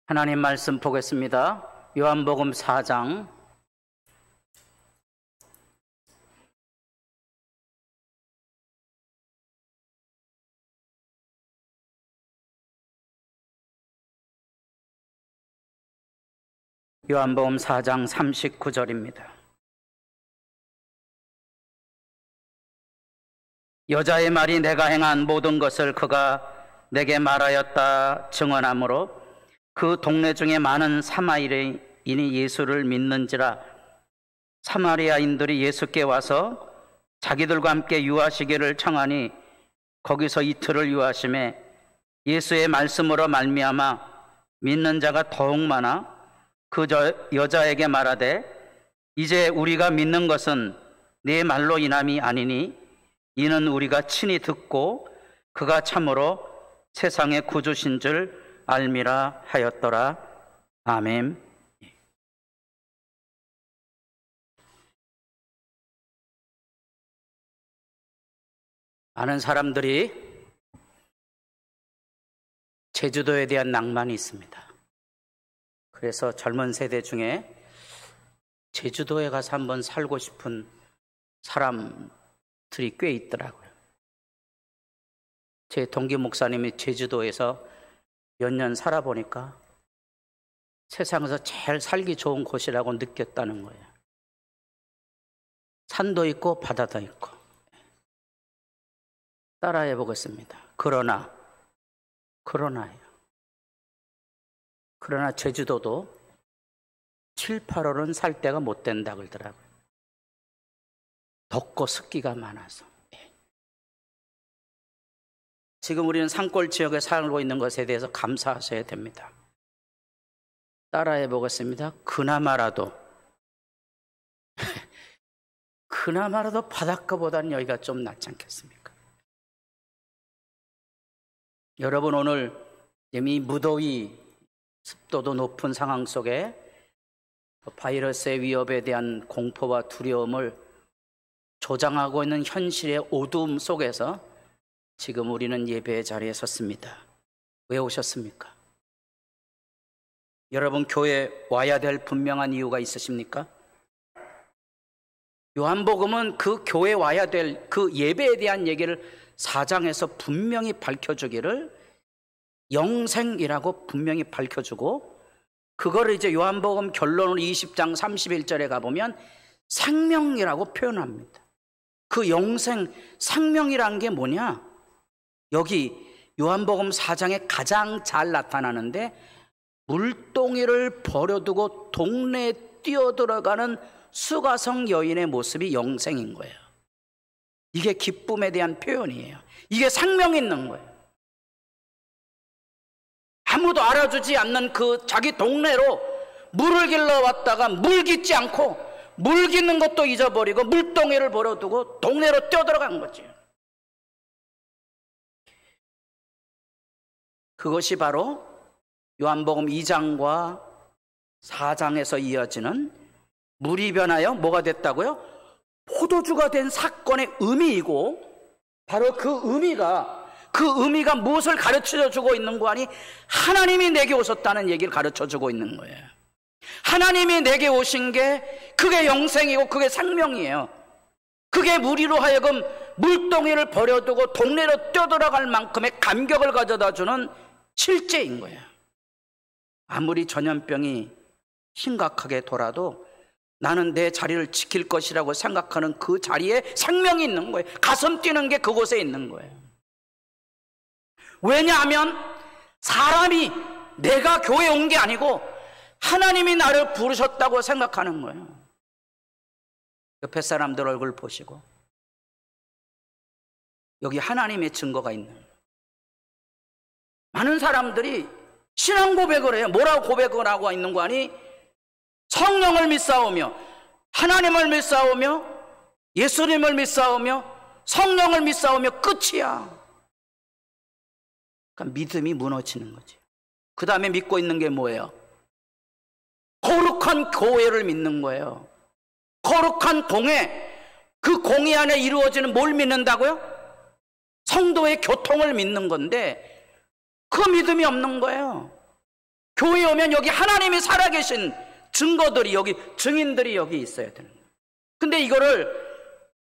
하나님 말씀 보겠습니다. 요한복음 4장 요한복음 4장 39절입니다. 여자의 말이 내가 행한 모든 것을 그가 내게 말하였다 증언하므로 그 동네 중에 많은 사마리아인이 예수를 믿는지라. 사마리아인들이 예수께 와서 자기들과 함께 유하시기를 청하니 거기서 이틀을 유하심에 예수의 말씀으로 말미암아 믿는 자가 더욱 많아 그 여자에게 말하되 이제 우리가 믿는 것은 네 말로 인함이 아니니 이는 우리가 친히 듣고 그가 참으로 세상의 구주신 줄 알미라 하였더라. 아멘. 많은 사람들이 제주도에 대한 낭만이 있습니다. 그래서 젊은 세대 중에 제주도에 가서 한번 살고 싶은 사람들이 꽤 있더라고요. 제 동기 목사님이 제주도에서 몇 년 살아보니까 세상에서 제일 살기 좋은 곳이라고 느꼈다는 거예요. 산도 있고 바다도 있고. 따라해 보겠습니다. 그러나요. 그러나 제주도도 7, 8월은 살 데가 못 된다 그러더라고요. 덥고 습기가 많아서. 지금 우리는 산골 지역에 살고 있는 것에 대해서 감사하셔야 됩니다. 따라해 보겠습니다. 그나마라도 바닷가보다는 여기가 좀 낫지 않겠습니까? 여러분, 오늘 이미 무더위, 습도도 높은 상황 속에 바이러스의 위협에 대한 공포와 두려움을 조장하고 있는 현실의 어두움 속에서 지금 우리는 예배의 자리에 섰습니다. 왜 오셨습니까? 여러분, 교회 와야 될 분명한 이유가 있으십니까? 요한복음은 그 교회 와야 될 그 예배에 대한 얘기를 4장에서 분명히 밝혀주기를 영생이라고 분명히 밝혀주고, 그거를 이제 요한복음 결론으로 20장 31절에 가보면 생명이라고 표현합니다. 그 영생, 생명이란 게 뭐냐? 여기 요한복음 4장에 가장 잘 나타나는데, 물동이를 버려두고 동네에 뛰어들어가는 수가성 여인의 모습이 영생인 거예요. 이게 기쁨에 대한 표현이에요. 이게 생명이 있는 거예요. 아무도 알아주지 않는 그 자기 동네로 물을 길러 왔다가 물 깃지 않고 물 깃는 것도 잊어버리고 물동이를 버려두고 동네로 뛰어들어간 거죠. 그것이 바로 요한복음 2장과 4장에서 이어지는 물이 변하여 뭐가 됐다고요? 포도주가 된 사건의 의미이고, 바로 그 의미가 무엇을 가르쳐주고 있는 거 아니? 하나님이 내게 오셨다는 얘기를 가르쳐주고 있는 거예요. 하나님이 내게 오신 게 그게 영생이고 그게 생명이에요. 그게 우리로 하여금 물동이를 버려두고 동네로 뛰어들어갈 만큼의 감격을 가져다주는 실제인 거예요. 아무리 전염병이 심각하게 돌아도 나는 내 자리를 지킬 것이라고 생각하는 그 자리에 생명이 있는 거예요. 가슴 뛰는 게 그곳에 있는 거예요. 왜냐하면 사람이 내가 교회에 온 게 아니고 하나님이 나를 부르셨다고 생각하는 거예요. 옆에 사람들 얼굴 보시고, 여기 하나님의 증거가 있는 거예요. 많은 사람들이 신앙 고백을 해요. 뭐라고 고백을 하고 있는 거 아니? 성령을 믿사오며, 하나님을 믿사오며, 예수님을 믿사오며, 성령을 믿사오며 끝이야. 그러니까 믿음이 무너지는 거지. 그 다음에 믿고 있는 게 뭐예요? 거룩한 교회를 믿는 거예요. 거룩한 공회, 그 공회 안에 이루어지는 뭘 믿는다고요? 성도의 교통을 믿는 건데 그 믿음이 없는 거예요. 교회에 오면 여기 하나님이 살아계신 증거들이 여기, 증인들이 여기 있어야 되는 거예요. 근데 이거를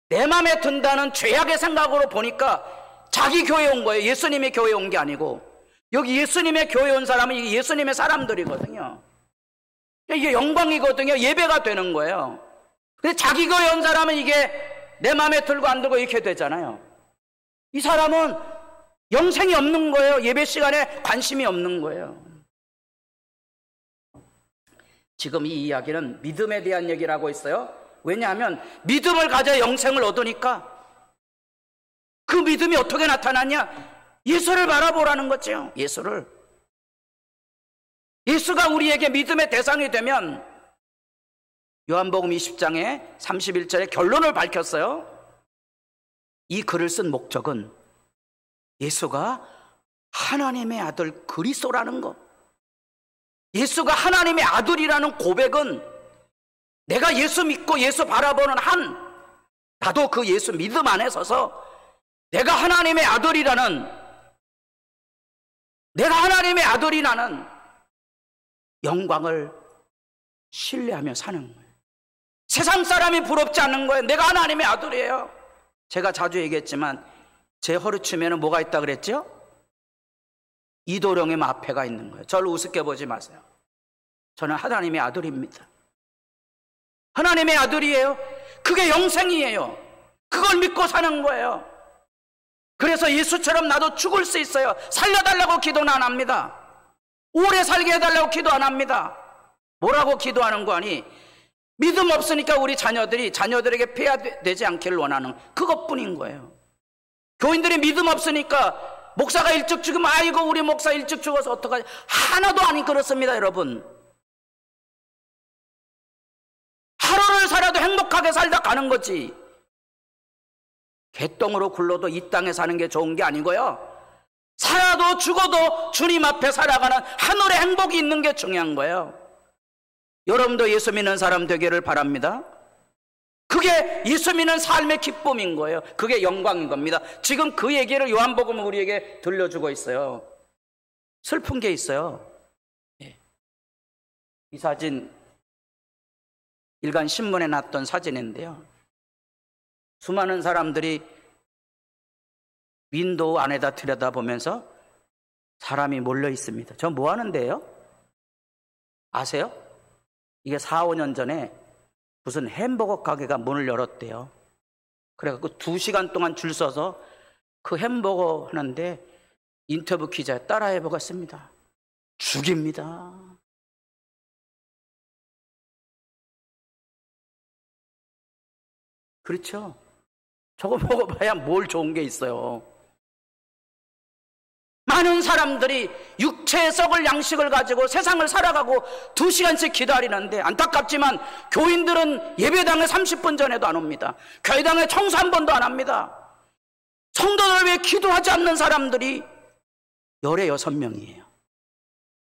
내 마음에 든다는 죄악의 생각으로 보니까 자기 교회에 온 거예요. 예수님의 교회에 온 게 아니고. 여기 예수님의 교회에 온 사람은 이게 예수님의 사람들이거든요. 이게 영광이거든요. 예배가 되는 거예요. 근데 자기 교회에 온 사람은 이게 내 마음에 들고 안 들고 이렇게 되잖아요. 이 사람은 영생이 없는 거예요. 예배 시간에 관심이 없는 거예요. 지금 이 이야기는 믿음에 대한 얘기를 하고 있어요. 왜냐하면 믿음을 가져야 영생을 얻으니까. 그 믿음이 어떻게 나타나냐? 예수를 바라보라는 거죠. 예수를. 예수가 우리에게 믿음의 대상이 되면 요한복음 20장에 31절에 결론을 밝혔어요. 이 글을 쓴 목적은 예수가 하나님의 아들 그리스도라는 것, 예수가 하나님의 아들이라는 고백은 내가 예수 믿고 예수 바라보는 나도 그 예수 믿음 안에 서서 내가 하나님의 아들이라는 영광을 신뢰하며 사는 거예요. 세상 사람이 부럽지 않는 거예요. 내가 하나님의 아들이에요. 제가 자주 얘기했지만 제 허리춤에는 뭐가 있다 그랬죠? 이도령의 마패가 있는 거예요. 저를 우습게 보지 마세요. 저는 하나님의 아들입니다. 하나님의 아들이에요. 그게 영생이에요. 그걸 믿고 사는 거예요. 그래서 예수처럼 나도 죽을 수 있어요. 살려달라고 기도는 안 합니다. 오래 살게 해달라고 기도 안 합니다. 뭐라고 기도하는 거 아니? 믿음 없으니까 우리 자녀들에게 폐하되지 않기를 원하는 그것뿐인 거예요. 교인들이 믿음 없으니까 목사가 일찍 죽으면 아이고 우리 목사 일찍 죽어서 어떡하지? 하나도 안 그렇습니다. 여러분, 하루를 살아도 행복하게 살다 가는 거지, 개똥으로 굴러도 이 땅에 사는 게 좋은 게 아니고요, 살아도 죽어도 주님 앞에 살아가는 하늘의 행복이 있는 게 중요한 거예요. 여러분도 예수 믿는 사람 되기를 바랍니다. 그게 예수 믿는 삶의 기쁨인 거예요. 그게 영광인 겁니다. 지금 그 얘기를 요한복음은 우리에게 들려주고 있어요. 슬픈 게 있어요. 이 사진 일간 신문에 났던 사진인데요, 수많은 사람들이 윈도우 안에다 들여다보면서 사람이 몰려 있습니다. 저 뭐 하는데요? 아세요? 이게 4, 5년 전에 무슨 햄버거 가게가 문을 열었대요. 그래갖고 2시간 동안 줄 서서 그 햄버거 하는데 인터뷰 기자 따라해 보겠습니다. 죽입니다. 그렇죠? 저거 먹어봐야 뭘 좋은 게 있어요. 많은 사람들이 육체의 썩을 양식을 가지고 세상을 살아가고 2시간씩 기다리는데, 안타깝지만 교인들은 예배당에 30분 전에도 안 옵니다. 교회당에 청소 한 번도 안 합니다. 성도들 위해 기도하지 않는 사람들이 16명이에요.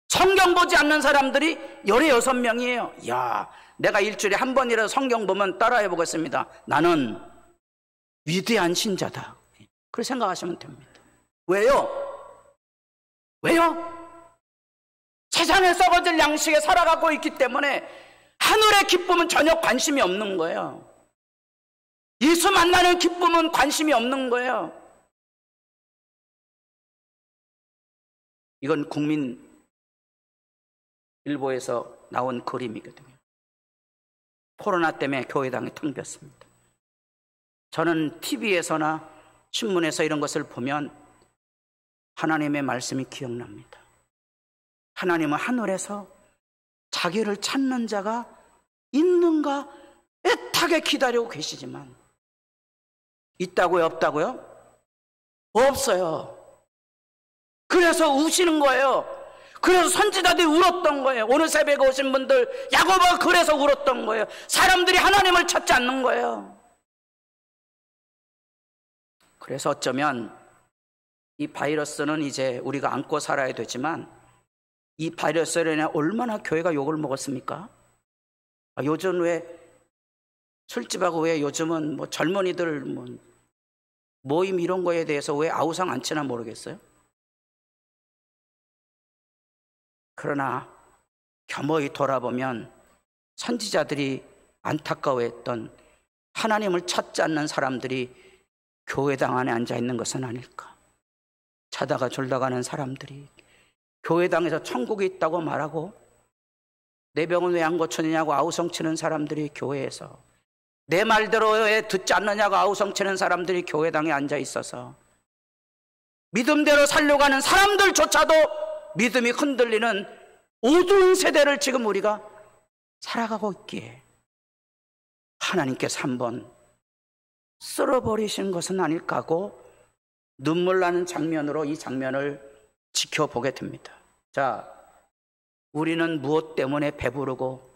성경 보지 않는 사람들이 16명이에요. 이야, 내가 일주일에 한 번이라도 성경 보면 따라해 보겠습니다. 나는 위대한 신자다. 그렇게 생각하시면 됩니다. 왜요? 세상에 썩어질 양식에 살아가고 있기 때문에 하늘의 기쁨은 전혀 관심이 없는 거예요. 예수 만나는 기쁨은 관심이 없는 거예요. 이건 국민일보에서 나온 그림이거든요. 코로나 때문에 교회당이 텅 빈었습니다. 저는 TV에서나 신문에서 이런 것을 보면 하나님의 말씀이 기억납니다. 하나님은 하늘에서 자기를 찾는 자가 있는가 애타게 기다리고 계시지만, 있다고요? 없다고요? 없어요. 그래서 우시는 거예요. 그래서 선지자들이 울었던 거예요. 오늘 새벽에 오신 분들, 야고보가 그래서 울었던 거예요. 사람들이 하나님을 찾지 않는 거예요. 그래서 어쩌면 이 바이러스는 이제 우리가 안고 살아야 되지만, 이 바이러스로 인해 얼마나 교회가 욕을 먹었습니까? 요즘 왜 술집하고 왜 요즘은 뭐 젊은이들 모임 이런 거에 대해서 왜 아우성 안 치나 모르겠어요. 그러나 겸허히 돌아보면 선지자들이 안타까워했던 하나님을 찾지 않는 사람들이 교회당 안에 앉아 있는 것은 아닐까? 자다가 졸다가는 사람들이 교회당에서 천국이 있다고 말하고 내 병은 왜 안 고쳐지냐고 아우성치는 사람들이 교회에서, 내 말대로 왜 듣지 않느냐고 아우성치는 사람들이 교회당에 앉아 있어서 믿음대로 살려가는 사람들조차도 믿음이 흔들리는 어두운 세대를 지금 우리가 살아가고 있기에 하나님께서 한번 쓸어버리신 것은 아닐까 하고 눈물 나는 장면으로 이 장면을 지켜보게 됩니다. 자, 우리는 무엇 때문에 배부르고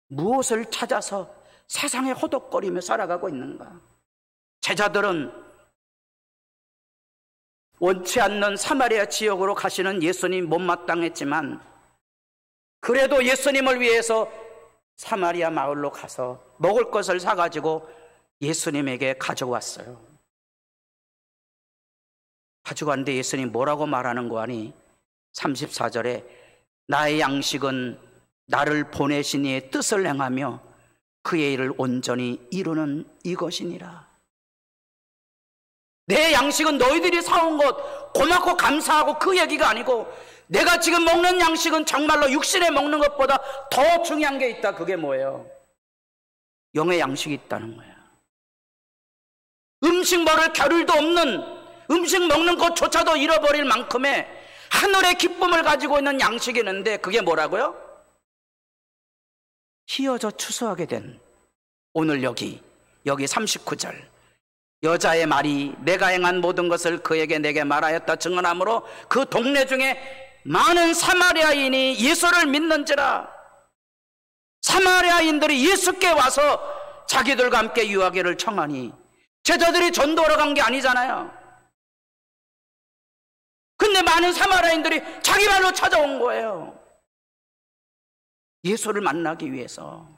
무엇을 찾아서 세상에 호덕거리며 살아가고 있는가? 제자들은 원치 않는 사마리아 지역으로 가시는 예수님 못마땅했지만 그래도 예수님을 위해서 사마리아 마을로 가서 먹을 것을 사가지고 예수님에게 가져왔어요. 가져갔는데 예수님 뭐라고 말하는 거 아니? 34절에 나의 양식은 나를 보내신 이의 뜻을 행하며 그의 일을 온전히 이루는 이것이니라. 내 양식은 너희들이 사온 것 고맙고 감사하고 그 얘기가 아니고, 내가 지금 먹는 양식은 정말로 육신에 먹는 것보다 더 중요한 게 있다. 그게 뭐예요? 영의 양식이 있다는 거야. 음식 먹을 겨를도 없는, 음식 먹는 것조차도 잃어버릴 만큼의 하늘의 기쁨을 가지고 있는 양식이 있는데 그게 뭐라고요? 휘어져 추수하게 된, 오늘 여기 39절, 여자의 말이 내가 행한 모든 것을 그에게 내게 말하였다 증언하므로 그 동네 중에 많은 사마리아인이 예수를 믿는지라. 사마리아인들이 예수께 와서 자기들과 함께 유하기를 청하니, 제자들이 전도하러 간 게 아니잖아요. 근데 많은 사마리아인들이 자기 발로 찾아온 거예요. 예수를 만나기 위해서.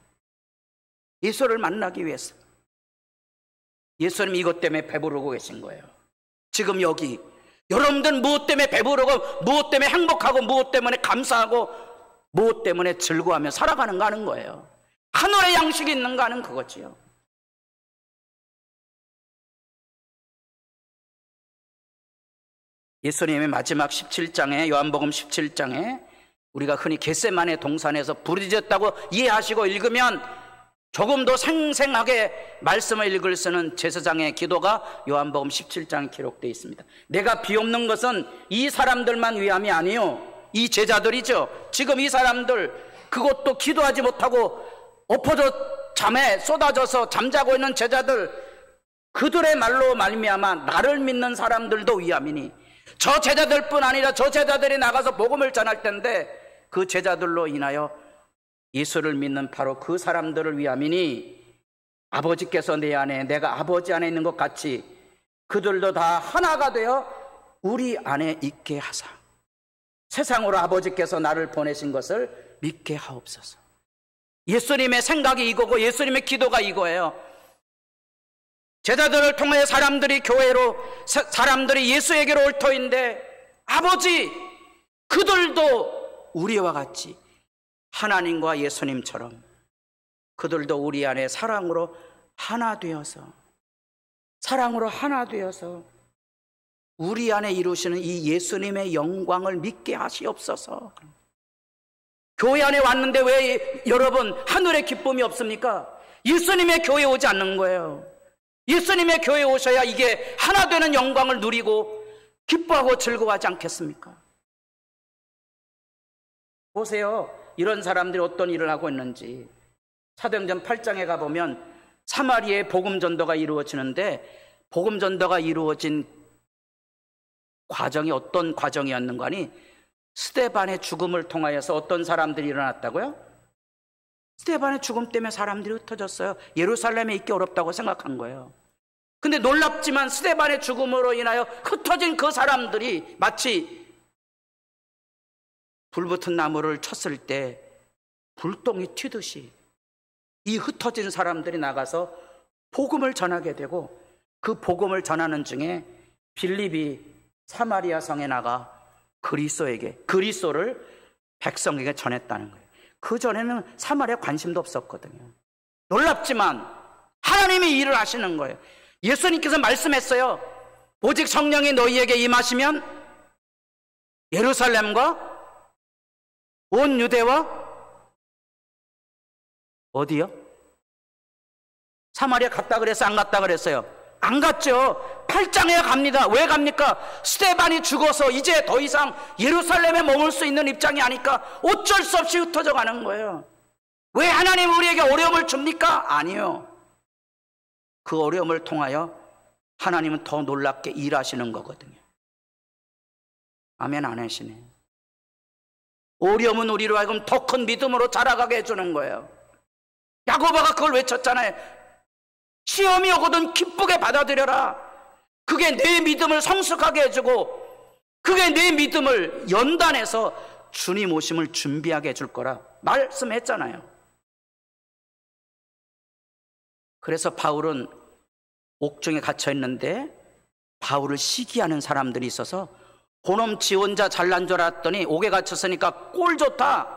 예수를 만나기 위해서. 예수님 이것 때문에 배부르고 계신 거예요. 지금 여기 여러분들 무엇 때문에 배부르고 무엇 때문에 행복하고 무엇 때문에 감사하고 무엇 때문에 즐거워하며 살아가는가 하는 거예요. 하늘의 양식이 있는가 하는 그거지요. 예수님의 마지막 17장에, 요한복음 17장에 우리가 흔히 겟세마네 동산에서 부르짖었다고 이해하시고 읽으면 조금 더 생생하게 말씀을 읽을 수 있는 제사장의 기도가 요한복음 17장에 기록되어 있습니다. 내가 비옵는 것은 이 사람들만 위함이 아니요, 이 제자들이죠. 지금 이 사람들, 그것도 기도하지 못하고 엎어져 잠에 쏟아져서 잠자고 있는 제자들, 그들의 말로 말미암아 나를 믿는 사람들도 위함이니, 저 제자들뿐 아니라 저 제자들이 나가서 복음을 전할 텐데 그 제자들로 인하여 예수를 믿는 바로 그 사람들을 위함이니, 아버지께서 내 안에 내가 아버지 안에 있는 것 같이 그들도 다 하나가 되어 우리 안에 있게 하사 세상으로 아버지께서 나를 보내신 것을 믿게 하옵소서. 예수님의 생각이 이거고 예수님의 기도가 이거예요. 제자들을 통해 사람들이 교회로, 사람들이 예수에게로 올 터인데, 아버지, 그들도 우리와 같이 하나님과 예수님처럼 그들도 우리 안에 사랑으로 하나 되어서 우리 안에 이루시는 이 예수님의 영광을 믿게 하시옵소서. 교회 안에 왔는데 왜 여러분 하늘의 기쁨이 없습니까? 예수님의 교회에 오지 않는 거예요. 예수님의 교회에 오셔야 이게 하나 되는 영광을 누리고 기뻐하고 즐거워하지 않겠습니까? 보세요, 이런 사람들이 어떤 일을 하고 있는지. 사도행전 8장에 가보면 사마리아에 복음전도가 이루어지는데, 복음전도가 이루어진 과정이 어떤 과정이었는가 하니, 스데반의 죽음을 통하여서 어떤 사람들이 일어났다고요? 스데반의 죽음 때문에 사람들이 흩어졌어요. 예루살렘에 있기 어렵다고 생각한 거예요. 근데 놀랍지만 스데반의 죽음으로 인하여 흩어진 그 사람들이 마치 불붙은 나무를 쳤을 때 불똥이 튀듯이 이 흩어진 사람들이 나가서 복음을 전하게 되고, 그 복음을 전하는 중에 빌립이 사마리아 성에 나가 그리스도를 백성에게 전했다는 거예요. 그전에는 사마리아 관심도 없었거든요. 놀랍지만 하나님이 일을 하시는 거예요. 예수님께서 말씀했어요. 오직 성령이 너희에게 임하시면 예루살렘과 온 유대와 어디요? 사마리아 갔다 그랬어? 안 갔다 그랬어요? 안 갔죠. 8장에 갑니다. 왜 갑니까? 스데반이 죽어서 이제 더 이상 예루살렘에 머물 수 있는 입장이 아니까 어쩔 수 없이 흩어져 가는 거예요. 왜 하나님 우리에게 어려움을 줍니까? 아니요. 그 어려움을 통하여 하나님은 더 놀랍게 일하시는 거거든요. 아멘 안 하시네. 어려움은 우리로 하여금 더 큰 믿음으로 자라가게 해주는 거예요. 야고보가 그걸 외쳤잖아요. 시험이 오거든 기쁘게 받아들여라. 그게 내 믿음을 성숙하게 해주고 그게 내 믿음을 연단해서 주님 오심을 준비하게 해줄 거라 말씀했잖아요. 그래서 바울은 옥중에 갇혀 있는데 바울을 시기하는 사람들이 있어서 그놈 지 혼자 잘난 줄 알았더니 옥에 갇혔으니까 꼴 좋다.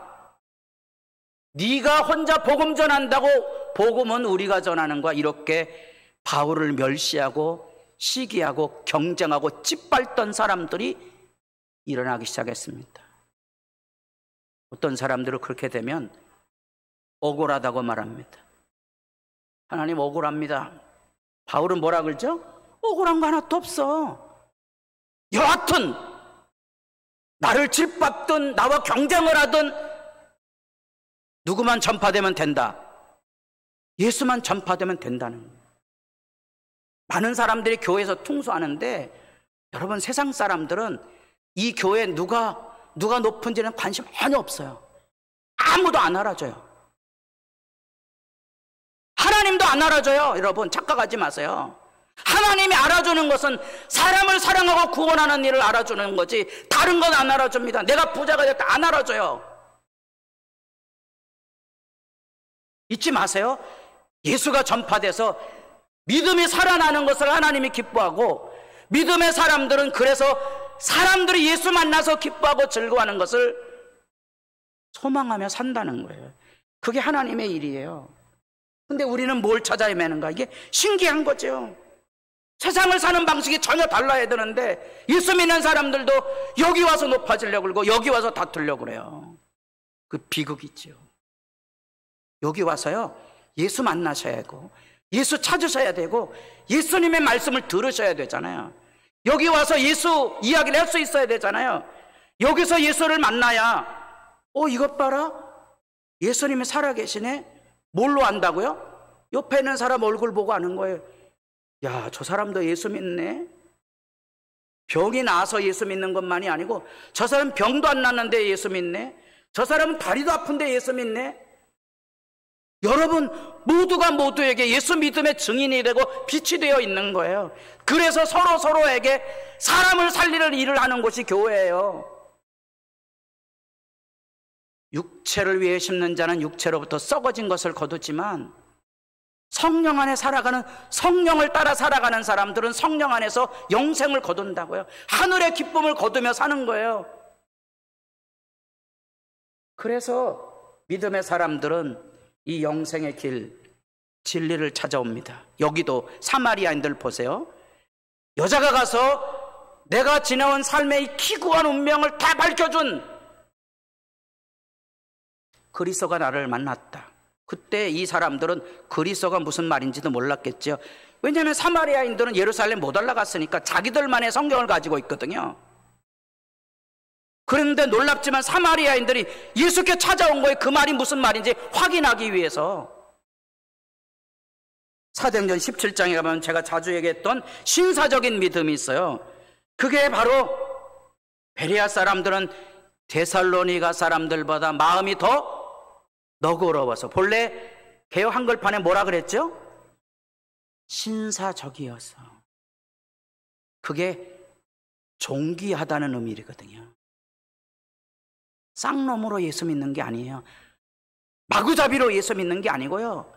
네가 혼자 복음 전한다고 복음은 우리가 전하는 거야. 이렇게 바울을 멸시하고 시기하고 경쟁하고 짓밟던 사람들이 일어나기 시작했습니다. 어떤 사람들은 그렇게 되면 억울하다고 말합니다. 하나님 억울합니다. 바울은 뭐라 그러죠? 억울한 거 하나도 없어. 여하튼 나를 짓밟든 나와 경쟁을 하든 누구만 전파되면 된다. 예수만 전파되면 된다는 거예요. 많은 사람들이 교회에서 퉁수하는데 여러분 세상 사람들은 이 교회 누가 높은지는 관심 전혀 없어요. 아무도 안 알아줘요. 하나님도 안 알아줘요. 여러분 착각하지 마세요. 하나님이 알아주는 것은 사람을 사랑하고 구원하는 일을 알아주는 거지 다른 건 안 알아줍니다. 내가 부자가 됐다 안 알아줘요. 잊지 마세요. 예수가 전파돼서 믿음이 살아나는 것을 하나님이 기뻐하고 믿음의 사람들은 그래서 사람들이 예수 만나서 기뻐하고 즐거워하는 것을 소망하며 산다는 거예요. 그게 하나님의 일이에요. 근데 우리는 뭘 찾아 헤매는가? 이게 신기한 거죠. 세상을 사는 방식이 전혀 달라야 되는데 예수 믿는 사람들도 여기 와서 높아지려고 그러고 여기 와서 다투려고 그래요. 그 비극이죠. 여기 와서요 예수 만나셔야 하고 예수 찾으셔야 되고 예수님의 말씀을 들으셔야 되잖아요. 여기 와서 예수 이야기를 할 수 있어야 되잖아요. 여기서 예수를 만나야 이것 봐라 예수님이 살아계시네. 뭘로 안다고요? 옆에 있는 사람 얼굴 보고 아는 거예요. 야, 저 사람도 예수 믿네. 병이 나서 예수 믿는 것만이 아니고 저 사람 병도 안 났는데 예수 믿네. 저 사람은 다리도 아픈데 예수 믿네. 여러분 모두가 모두에게 예수 믿음의 증인이 되고 빛이 되어 있는 거예요. 그래서 서로에게 사람을 살리는 일을 하는 곳이 교회예요. 육체를 위해 심는 자는 육체로부터 썩어진 것을 거두지만 성령 안에 살아가는 성령을 따라 살아가는 사람들은 성령 안에서 영생을 거둔다고요. 하늘의 기쁨을 거두며 사는 거예요. 그래서 믿음의 사람들은 이 영생의 길, 진리를 찾아옵니다. 여기도 사마리아인들 보세요. 여자가 가서 내가 지나온 삶의 이 기구한 운명을 다 밝혀준 그리스도가 나를 만났다. 그때 이 사람들은 그리스도가 무슨 말인지도 몰랐겠죠. 왜냐하면 사마리아인들은 예루살렘 못 올라갔으니까 자기들만의 성경을 가지고 있거든요. 그런데 놀랍지만 사마리아인들이 예수께 찾아온 거예요. 그 말이 무슨 말인지 확인하기 위해서. 사도행전 17장에 가면 제가 자주 얘기했던 신사적인 믿음이 있어요. 그게 바로 베레아 사람들은 데살로니가 사람들보다 마음이 더 너그러워서, 본래 개역 한글판에 뭐라 그랬죠? 신사적이어서. 그게 존귀하다는 의미거든요. 쌍놈으로 예수 믿는 게 아니에요. 마구잡이로 예수 믿는 게 아니고요,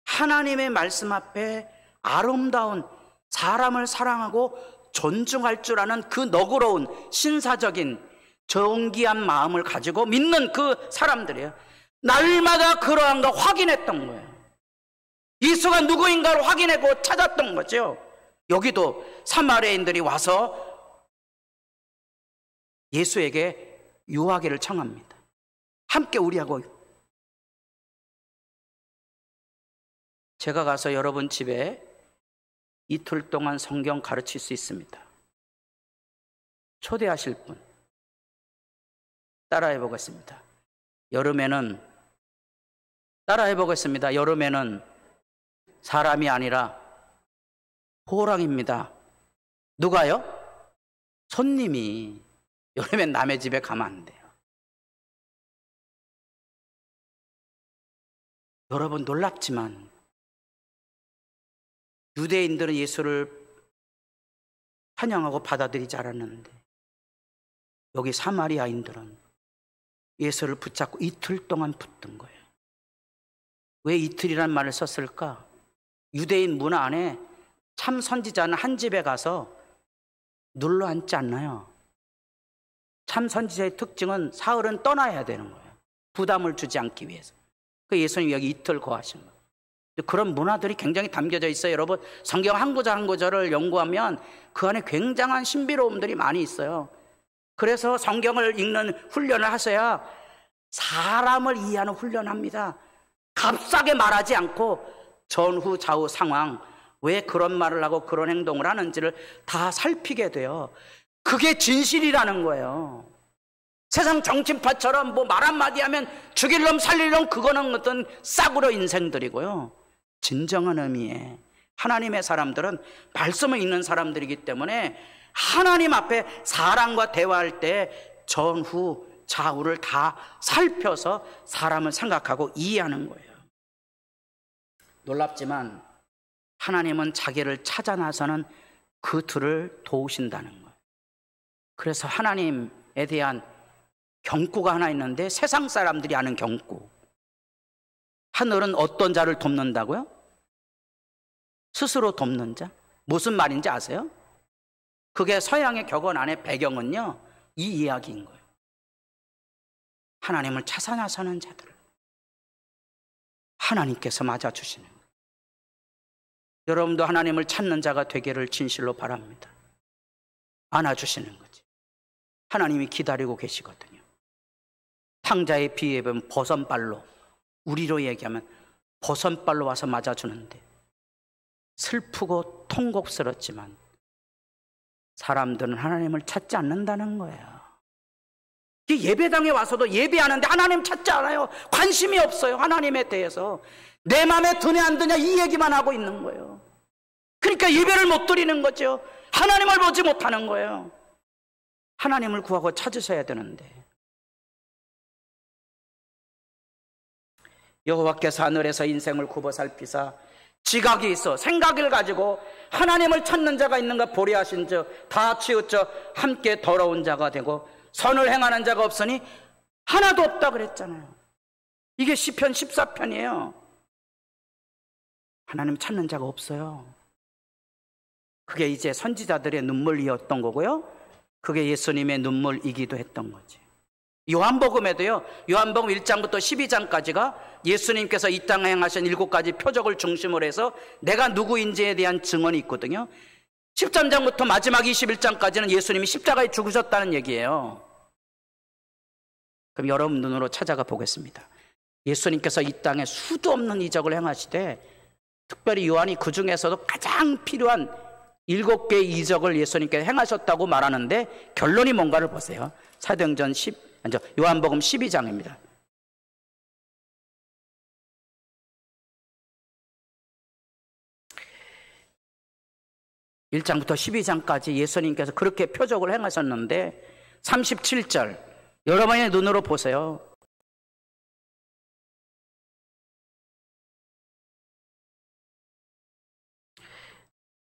하나님의 말씀 앞에 아름다운, 사람을 사랑하고 존중할 줄 아는 그 너그러운 신사적인 존귀한 마음을 가지고 믿는 그 사람들이에요. 날마다 그러한가 확인했던 거예요. 예수가 누구인가를 확인하고 찾았던 거죠. 여기도 사마리아인들이 와서 예수에게 유하기를 청합니다. 함께 우리하고. 제가 가서 여러분 집에 이틀 동안 성경 가르칠 수 있습니다. 초대하실 분 따라해 보겠습니다. 여름에는 사람이 아니라 호랑입니다. 누가요? 손님이. 여름엔 남의 집에 가면 안 돼요. 여러분, 놀랍지만 유대인들은 예수를 환영하고 받아들이지 않았는데 여기 사마리아인들은 예수를 붙잡고 이틀 동안 붙든 거예요. 왜 이틀이란 말을 썼을까? 유대인 문화 안에 참 선지자는 한 집에 가서 눌러 앉지 않나요? 참 선지자의 특징은 사흘은 떠나야 되는 거예요. 부담을 주지 않기 위해서. 그 예수님이 여기 이틀 거하신 거예요. 그런 문화들이 굉장히 담겨져 있어요. 여러분, 성경 한 구절 한 구절을 연구하면 그 안에 굉장한 신비로움들이 많이 있어요. 그래서 성경을 읽는 훈련을 하셔야 사람을 이해하는 훈련을 합니다. 값싸게 말하지 않고 전후 좌우 상황, 왜 그런 말을 하고 그런 행동을 하는지를 다 살피게 돼요. 그게 진실이라는 거예요. 세상 정치파처럼 뭐 말 한마디 하면 죽일 놈 살릴 놈, 그거는 어떤 싸구려 인생들이고요. 진정한 의미의 하나님의 사람들은 말씀을 읽는 사람들이기 때문에 하나님 앞에 사람과 대화할 때 전후 좌우를 다 살펴서 사람을 생각하고 이해하는 거예요. 놀랍지만 하나님은 자기를 찾아 나서는 그 둘을 도우신다는 거예요. 그래서 하나님에 대한 경고가 하나 있는데, 세상 사람들이 아는 경고. 하늘은 어떤 자를 돕는다고요? 스스로 돕는 자. 무슨 말인지 아세요? 그게 서양의 격언 안에 배경은요, 이 이야기인 거예요. 하나님을 찾아 나서는 자들을 하나님께서 맞아주시는 거예요. 여러분도 하나님을 찾는 자가 되기를 진실로 바랍니다. 안아주시는 거지. 하나님이 기다리고 계시거든요. 탕자의 비유에 보면 버선발로, 우리로 얘기하면 버선발로 와서 맞아주는데 슬프고 통곡스럽지만 사람들은 하나님을 찾지 않는다는 거예요. 예배당에 와서도 예배하는데 하나님 찾지 않아요. 관심이 없어요. 하나님에 대해서. 내 마음에 드냐 안 드냐 이 얘기만 하고 있는 거예요. 그러니까 예배를 못 드리는 거죠. 하나님을 보지 못하는 거예요. 하나님을 구하고 찾으셔야 되는데. 여호와께서 하늘에서 인생을 굽어 살피사 지각이 있어 생각을 가지고 하나님을 찾는 자가 있는가 보리 하신즉 다 치우쳐 함께 더러운 자가 되고 선을 행하는 자가 없으니 하나도 없다 그랬잖아요. 이게 시편 14편이에요. 하나님 찾는 자가 없어요. 그게 이제 선지자들의 눈물이었던 거고요. 그게 예수님의 눈물이기도 했던 거지. 요한복음에도요, 요한복음 1장부터 12장까지가 예수님께서 이 땅에 행하신 7가지 표적을 중심으로 해서 내가 누구인지에 대한 증언이 있거든요. 13장부터 마지막 21장까지는 예수님이 십자가에 죽으셨다는 얘기예요. 그럼 여러분 눈으로 찾아가 보겠습니다. 예수님께서 이 땅에 수도 없는 이적을 행하시되 특별히 요한이 그 중에서도 가장 필요한 7개의 이적을 예수님께서 행하셨다고 말하는데 결론이 뭔가를 보세요. 사도행전 요한복음 12장입니다. (1장부터) (12장까지) 예수님께서 그렇게 표적을 행하셨는데 37절 여러분의 눈으로 보세요.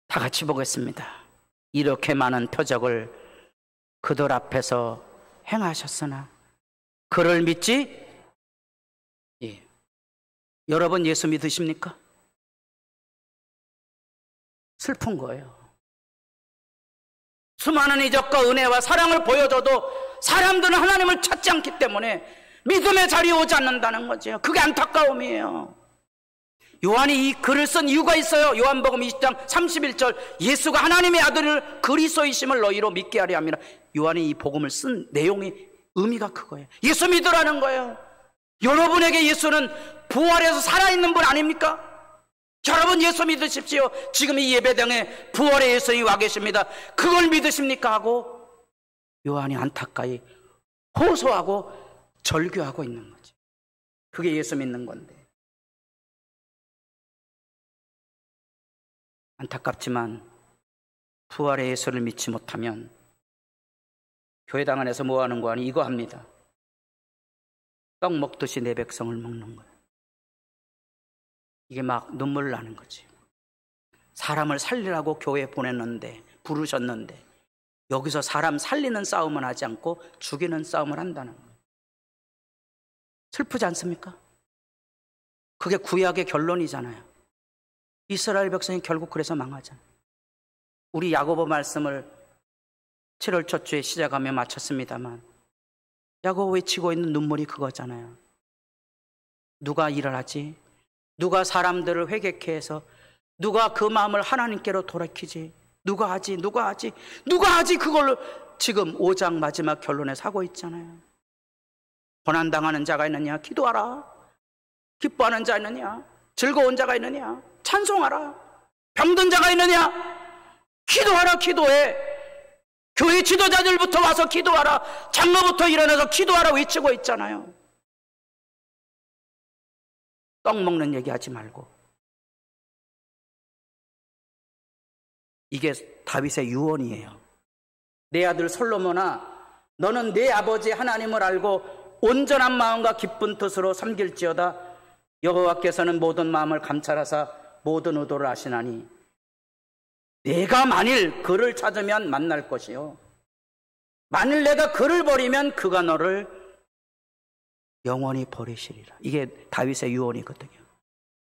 다 같이 보겠습니다. 이렇게 많은 표적을 그들 앞에서 행하셨으나 그를 믿지? 예. 여러분 예수 믿으십니까? 슬픈 거예요. 수많은 이적과 은혜와 사랑을 보여줘도 사람들은 하나님을 찾지 않기 때문에 믿음의 자리에 오지 않는다는 거죠. 그게 안타까움이에요. 요한이 이 글을 쓴 이유가 있어요. 요한복음 20장 31절, 예수가 하나님의 아들을 그리스도이심을 너희로 믿게 하려 함이라. 요한이 이 복음을 쓴 내용이 의미가 그거예요. 예수 믿으라는 거예요. 여러분에게 예수는 부활해서 살아있는 분 아닙니까? 여러분 예수 믿으십시오. 지금 이 예배당에 부활의 예수님이 와 계십니다. 그걸 믿으십니까? 하고 요한이 안타까이 호소하고 절규하고 있는 거죠. 그게 예수 믿는 건데. 안타깝지만 부활의 예수를 믿지 못하면 교회당 안에서 뭐 하는 거 아니? 이거 합니다. 떡 먹듯이 내 백성을 먹는 거예요. 이게 막 눈물 나는 거지. 사람을 살리라고 교회에 보냈는데, 부르셨는데 여기서 사람 살리는 싸움은 하지 않고 죽이는 싸움을 한다는 거예요. 슬프지 않습니까? 그게 구약의 결론이잖아요. 이스라엘 백성이 결국 그래서 망하잖아요. 우리 야고보 말씀을 7월 첫 주에 시작하며 마쳤습니다만, 야고보 외치고 있는 눈물이 그거잖아요. 누가 일을 하지? 누가 사람들을 회개케 해서 누가 그 마음을 하나님께로 돌이키지? 누가 하지? 누가 하지? 누가 하지? 그걸로 지금 5장 마지막 결론에 하고 있잖아요. 고난당하는 자가 있느냐? 기도하라. 기뻐하는 자 있느냐? 즐거운 자가 있느냐? 찬송하라. 병든 자가 있느냐? 기도하라. 기도해. 교회 지도자들부터 와서 기도하라. 장로부터 일어나서 기도하라 외치고 있잖아요. 떡 먹는 얘기 하지 말고. 이게 다윗의 유언이에요. 내 아들 솔로몬아, 너는 내 아버지 하나님을 알고 온전한 마음과 기쁜 뜻으로 섬길지어다. 여호와께서는 모든 마음을 감찰하사 모든 의도를 아시나니 내가 만일 그를 찾으면 만날 것이요, 만일 내가 그를 버리면 그가 너를 영원히 버리시리라. 이게 다윗의 유언이거든요.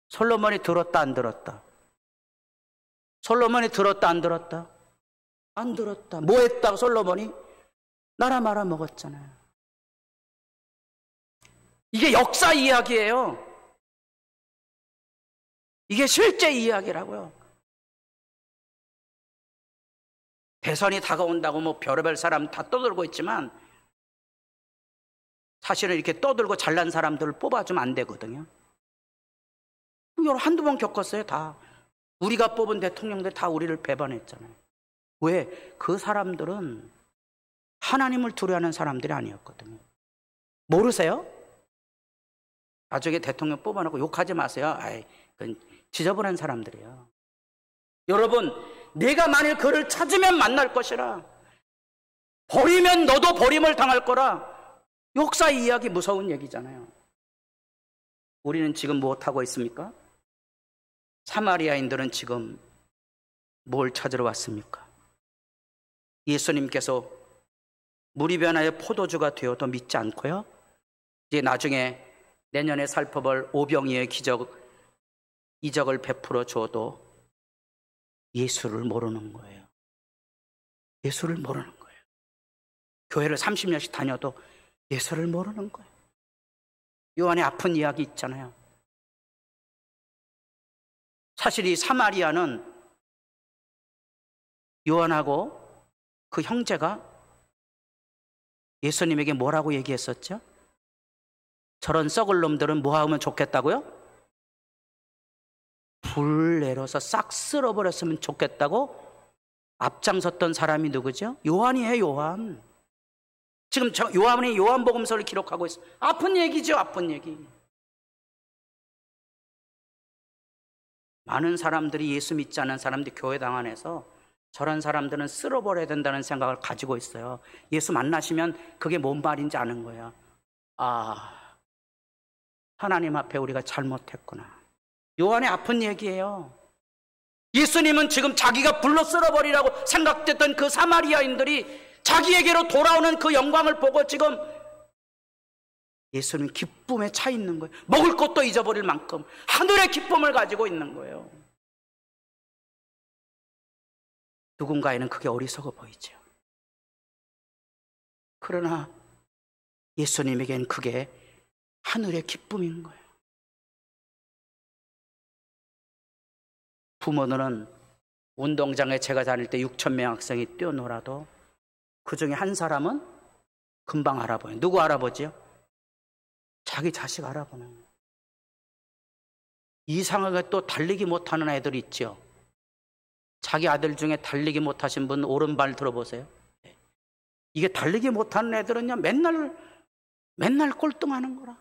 솔로몬이 들었다 안 들었다? 솔로몬이 들었다 안 들었다? 안 들었다. 뭐 했다고 솔로몬이? 나라 말아 먹었잖아요. 이게 역사 이야기예요. 이게 실제 이야기라고요. 대선이 다가온다고 뭐 별의별 사람 다 떠들고 있지만 사실은 이렇게 떠들고 잘난 사람들을 뽑아주면 안 되거든요. 한두 번 겪었어요. 다 우리가 뽑은 대통령들 다 우리를 배반했잖아요. 왜? 그 사람들은 하나님을 두려워하는 사람들이 아니었거든요. 모르세요? 나중에 대통령 뽑아놓고 욕하지 마세요. 아이, 그건 지저분한 사람들이에요. 여러분, 내가 만일 그를 찾으면 만날 것이라, 버리면 너도 버림을 당할 거라. 역사 이야기 무서운 얘기잖아요. 우리는 지금 무엇하고 있습니까? 사마리아인들은 지금 뭘 찾으러 왔습니까? 예수님께서 물이 변하여 포도주가 되어도 믿지 않고요, 이제 나중에 내년에 살펴볼 오병이의 기적, 이적을 베풀어 줘도 예수를 모르는 거예요. 예수를 모르는 거예요. 교회를 30년씩 다녀도 예수를 모르는 거예요. 요한의 아픈 이야기 있잖아요. 사실 이 사마리아는 요한하고 그 형제가 예수님에게 뭐라고 얘기했었죠? 저런 썩을 놈들은 뭐 하면 좋겠다고요? 불 내려서 싹 쓸어버렸으면 좋겠다고 앞장섰던 사람이 누구죠? 요한이에요. 요한. 지금 요한이 요한복음서를 기록하고 있어요. 아픈 얘기죠. 아픈 얘기. 많은 사람들이 예수 믿지 않은 사람들이 교회당 안에서 저런 사람들은 쓸어버려야 된다는 생각을 가지고 있어요. 예수 만나시면 그게 뭔 말인지 아는 거예요. 아, 하나님 앞에 우리가 잘못했구나. 요한의 아픈 얘기예요. 예수님은 지금 자기가 불러 쓸어버리라고 생각됐던 그 사마리아인들이 자기에게로 돌아오는 그 영광을 보고 지금 예수님 기쁨에 차 있는 거예요. 먹을 것도 잊어버릴 만큼 하늘의 기쁨을 가지고 있는 거예요. 누군가에는 그게 어리석어 보이죠. 그러나 예수님에겐 그게 하늘의 기쁨인 거예요. 부모들은 운동장에 제가 다닐 때 6,000명 학생이 뛰어놀아도 그 중에 한 사람은 금방 알아보여요. 누구 알아보지요? 자기 자식 알아보는 거예요. 이상하게 또 달리기 못하는 애들이 있죠. 자기 아들 중에 달리기 못하신 분 오른발 들어보세요. 이게 달리기 못하는 애들은요 맨날 꼴등하는 거라.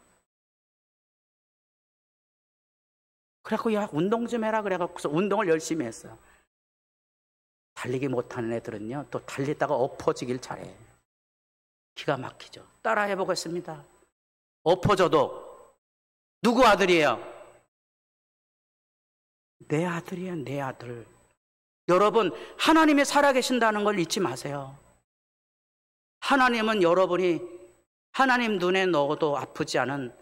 그래갖고 야 운동 좀 해라 그래갖고 운동을 열심히 했어요. 달리기 못하는 애들은요 또 달리다가 엎어지길 잘해. 기가 막히죠. 따라 해보겠습니다. 엎어져도 누구 아들이에요? 내 아들이야, 내 아들. 여러분, 하나님이 살아계신다는 걸 잊지 마세요. 하나님은 여러분이 하나님 눈에 넣어도 아프지 않은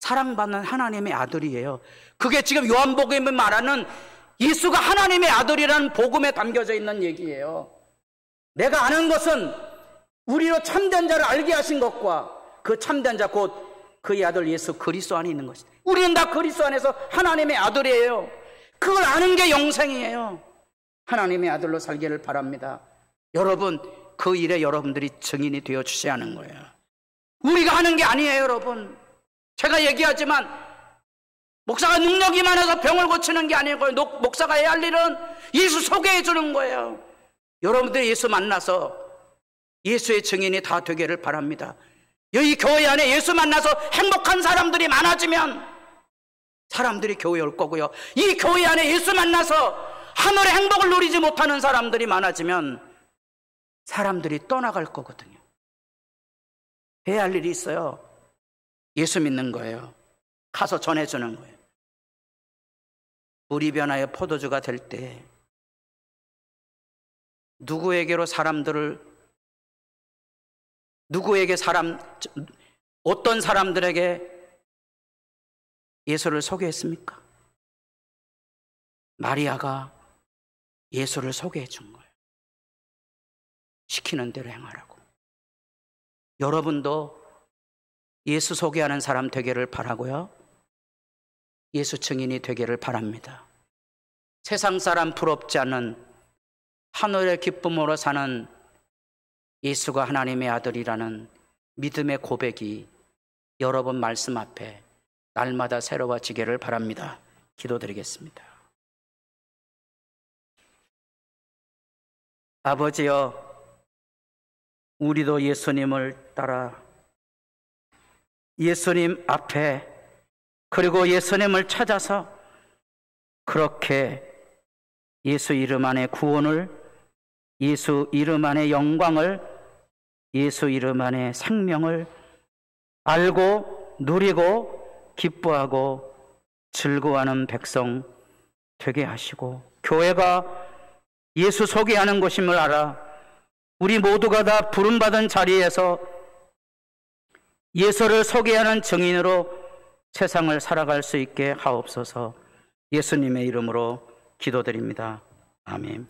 사랑받는 하나님의 아들이에요. 그게 지금 요한복음이 말하는 예수가 하나님의 아들이라는 복음에 담겨져 있는 얘기예요. 내가 아는 것은 우리로 참된 자를 알게 하신 것과 그 참된 자 곧 그의 아들 예수 그리스도 안에 있는 것이다. 우리는 다 그리스도 안에서 하나님의 아들이에요. 그걸 아는 게 영생이에요. 하나님의 아들로 살기를 바랍니다. 여러분, 그 일에 여러분들이 증인이 되어 주셔야 하는 거예요. 우리가 하는 게 아니에요, 여러분. 제가 얘기하지만 목사가 능력이 많아서 병을 고치는 게 아니고요. 목사가 해야 할 일은 예수 소개해 주는 거예요. 여러분들이 예수 만나서 예수의 증인이 다 되기를 바랍니다. 여기 교회 안에 예수 만나서 행복한 사람들이 많아지면 사람들이 교회에 올 거고요. 이 교회 안에 예수 만나서 하늘의 행복을 누리지 못하는 사람들이 많아지면 사람들이 떠나갈 거거든요. 해야 할 일이 있어요. 예수 믿는 거예요. 가서 전해주는 거예요. 물이 변하여 포도주가 될 때 어떤 사람들에게 예수를 소개했습니까? 마리아가 예수를 소개해 준 거예요. 시키는 대로 행하라고. 여러분도 예수 소개하는 사람 되기를 바라고요. 예수 증인이 되기를 바랍니다. 세상 사람 부럽지 않은 하늘의 기쁨으로 사는 예수가 하나님의 아들이라는 믿음의 고백이 여러분 말씀 앞에 날마다 새로워지기를 바랍니다. 기도드리겠습니다. 아버지여, 우리도 예수님을 따라 예수님 앞에 그리고 예수님을 찾아서 그렇게 예수 이름 안에 구원을, 예수 이름 안에 영광을, 예수 이름 안에 생명을 알고 누리고 기뻐하고 즐거워하는 백성 되게 하시고, 교회가 예수 소개하는 곳임을 알아 우리 모두가 다 부름받은 자리에서 예수를 소개하는 증인으로 세상을 살아갈 수 있게 하옵소서. 예수님의 이름으로 기도드립니다. 아멘.